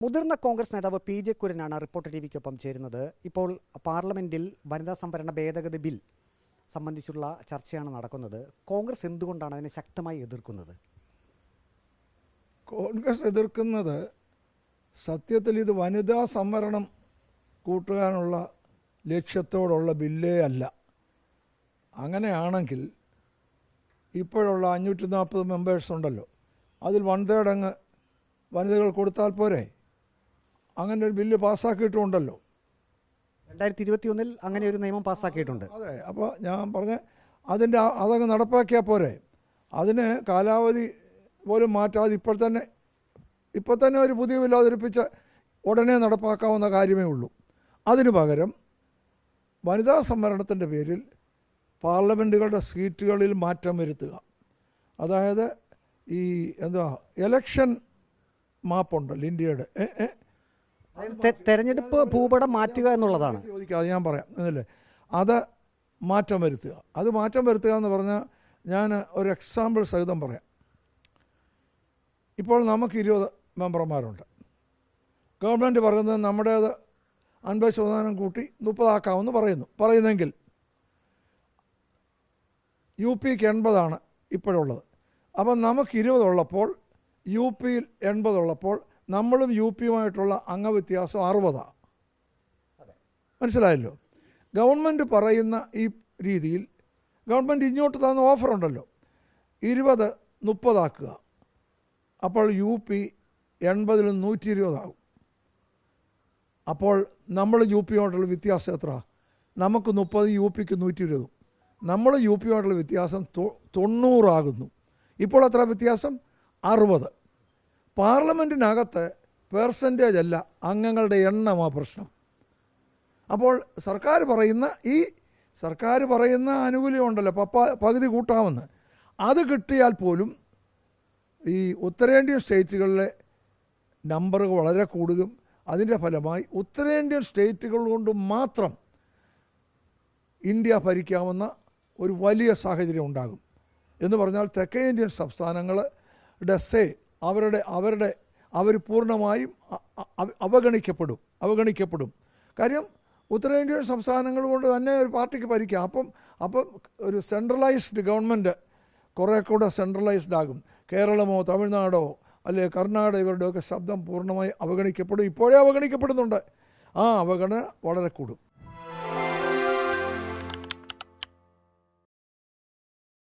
മുതിർന്ന കോൺഗ്രസ് നേതാവ് P J കുര്യനാണ് reporter ടിവിക്കൊപ്പം ചേരുന്നത്. ഇപ്പോൾ പാർലമെന്റിൽ വനിതാ സംവരണ ഭേദഗതി ബിൽ സംബന്ധിച്ചുള്ള ചർച്ചയാണ് നടക്കുന്നത്. കോൺഗ്രസ് എന്തുകൊണ്ടാണ് അതിനെ ശക്തമായി എതിർക്കുന്നത്? കോൺഗ്രസ് എതിർക്കുന്നത് സത്യത്തിൽ ഇത് വനിതാ സംവരണം കൂട്ടുവാനുള്ള ലക്ഷ്യത്തോടുള്ള ബില്ലേ അല്ല. അങ്ങനെയാണെങ്കിൽ ഇപ്പോഴുള്ള 540 മെമ്പേഴ്സ് ഉണ്ടല്ലോ, അതിൽ 1/3 അങ്ങ് വനിതകൾ കൊടുത്താൽ പോരെ? അങ്ങനെ ഒരു ബില്ല് പാസ്സാക്കിയിട്ടുണ്ടല്ലോ. 2021 അങ്ങനെ ഒരു നിയമം പാസ്സാക്കിയിട്ടുണ്ട്. അതെ, അപ്പോൾ ഞാൻ പറഞ്ഞ അതങ്ങ് നടപ്പാക്കിയാൽ പോരെ? അതിന് കാലാവധി പോലും മാറ്റാതെ ഇപ്പോൾ തന്നെ ഒരു പുതിയ ബില്ല് അവതരിപ്പിച്ച് ഉടനെ നടപ്പാക്കാവുന്ന കാര്യമേ ഉള്ളൂ. അതിനു പകരം വനിതാ സംവരണത്തിൻ്റെ പേരിൽ പാർലമെൻറ്റുകളുടെ സീറ്റുകളിൽ മാറ്റം വരുത്തുക. അതായത് ഈ എലക്ഷൻ മാപ്പുണ്ടല്ലോ ഇന്ത്യയുടെ, തെരഞ്ഞെടുപ്പ് ഭൂപടം മാറ്റുക എന്നുള്ളതാണ്. ചോദിക്കുക, അത് ഞാൻ പറയാം എന്നല്ലേ. അത് മാറ്റം വരുത്തുക. എന്ന് പറഞ്ഞാൽ ഞാൻ ഒരു എക്സാമ്പിൾ സഹിതം പറയാം. ഇപ്പോൾ നമുക്ക് 20 മെമ്പർമാരുണ്ട്. ഗവൺമെൻറ് പറയുന്നത് നമ്മുടേത് 50% കൂട്ടി 30 ആക്കാമെന്ന് പറയുന്നെങ്കിൽ UP ക്ക് 80 ഇപ്പോഴുള്ളത്. അപ്പം നമുക്ക് 20 ഉള്ളപ്പോൾ UP യിൽ 80 ഉള്ളപ്പോൾ നമ്മളും UP യുമായിട്ടുള്ള അംഗവ്യത്യാസം 60. മനസ്സിലായല്ലോ? ഗവൺമെൻറ് പറയുന്ന ഈ രീതിയിൽ ഗവൺമെൻറ് ഇങ്ങോട്ട് തന്ന ഓഫറുണ്ടല്ലോ, 20-30 ആക്കുക. അപ്പോൾ UP 80-ൽ 120 ആകും. അപ്പോൾ നമ്മൾ UP യുമായിട്ടുള്ള വ്യത്യാസം എത്ര? നമുക്ക് 30, UP ക്ക് 120. നമ്മൾ UP യുമായിട്ടുള്ള വ്യത്യാസം 90 ആകുന്നു. ഇപ്പോൾ എത്ര വ്യത്യാസം? 60. പാർലമെൻറ്റിനകത്ത് പെർസെൻറ്റേജ് അല്ല, അംഗങ്ങളുടെ എണ്ണമാണ് പ്രശ്നം. അപ്പോൾ സർക്കാർ പറയുന്ന ആനുകൂല്യം ഉണ്ടല്ലോ, പകുതി കൂട്ടാമെന്ന്, അത് കിട്ടിയാൽ പോലും ഈ ഉത്തരേന്ത്യൻ സ്റ്റേറ്റുകളിലെ നമ്പറുകൾ വളരെ കൂടുകയും അതിൻ്റെ ഫലമായി ഉത്തരേന്ത്യൻ സ്റ്റേറ്റുകൾ കൊണ്ട് മാത്രം ഇന്ത്യ ഭരിക്കാവുന്ന ഒരു വലിയ സാഹചര്യം ഉണ്ടാകും. എന്ന് പറഞ്ഞാൽ തെക്കേ ഇന്ത്യൻ സംസ്ഥാനങ്ങളുടെ അവർ പൂർണ്ണമായും അവഗണിക്കപ്പെടും. കാര്യം ഉത്തരേന്ത്യൻ സംസ്ഥാനങ്ങൾ കൊണ്ട് തന്നെ ഒരു പാർട്ടിക്ക് ഭരിക്കാം. അപ്പം ഒരു സെൻട്രലൈസ്ഡ് ഗവൺമെൻറ് കുറേ കൂടെ സെൻട്രലൈസ്ഡ് ആകും. കേരളമോ തമിഴ്നാടോ അല്ലെ കർണാടക ഇവരുടെയൊക്കെ ശബ്ദം പൂർണ്ണമായി അവഗണിക്കപ്പെടും. ഇപ്പോഴേ അവഗണിക്കപ്പെടുന്നുണ്ട്. ആ അവഗണന വളരെ കൂടും.